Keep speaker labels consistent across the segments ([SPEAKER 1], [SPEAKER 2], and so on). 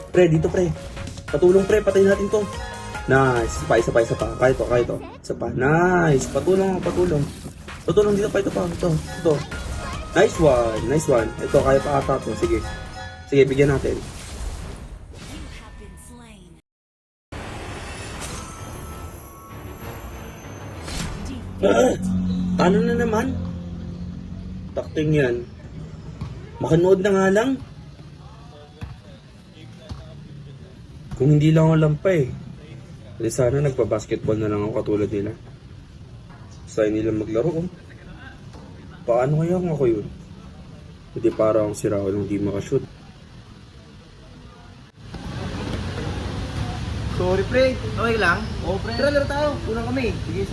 [SPEAKER 1] Pre, dito pre. Patulong pre, patayin natin to. Nice. Isa pa. Kaya to. Isa pa. Nice. Patulong. Patulong dito pa. Ito. Nice one. Ito, kaya pa ata to. Sige, bigyan natin. Paano na naman? Takting yan. Makanood na nga lang. Kung hindi lang ako lampa eh. Kasi sana nagpa-basketball na lang ako katulad nila. Sa nila maglaro oh. Paano kaya kung ako yun? Hindi para akong sira ko nung di makashoot.
[SPEAKER 2] Sorry pre, okay lang? Oo pre. Tara, laro tayo. Unang kami. Sige.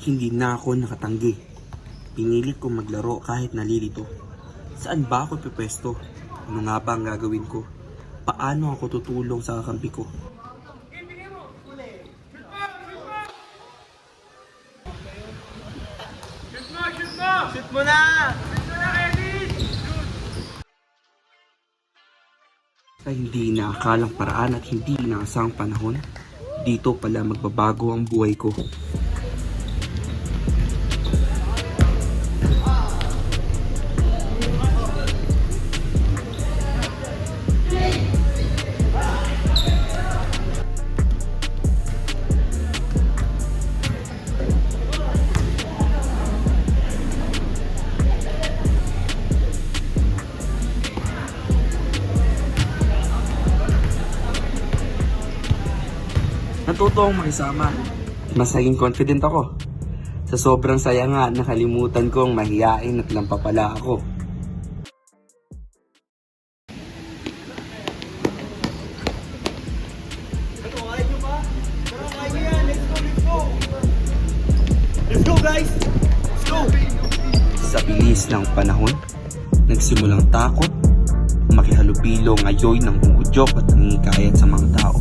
[SPEAKER 1] Hindi na ako nakatanggi. Pinilit kong maglaro kahit nalilito. Saan ba ako pipwesto? Ano nga ba ang gagawin ko? Paano ako tutulong sa kakampi ko?
[SPEAKER 2] Shoot mo na!
[SPEAKER 1] Sa hindi naakalang paraan at hindi inaasang panahon, dito pala magbabago ang buhay ko. Natuto akong makisama. Mas naging confident ako. Sa sobrang saya nga, nakalimutan kong mahiyain at lampa pala ako.
[SPEAKER 2] Let's go guys! Let's go!
[SPEAKER 1] Sa bilis ng panahon, nagsimulang takot, makihalubilo ngayon ng uudyok at nangikayat sa mga tao.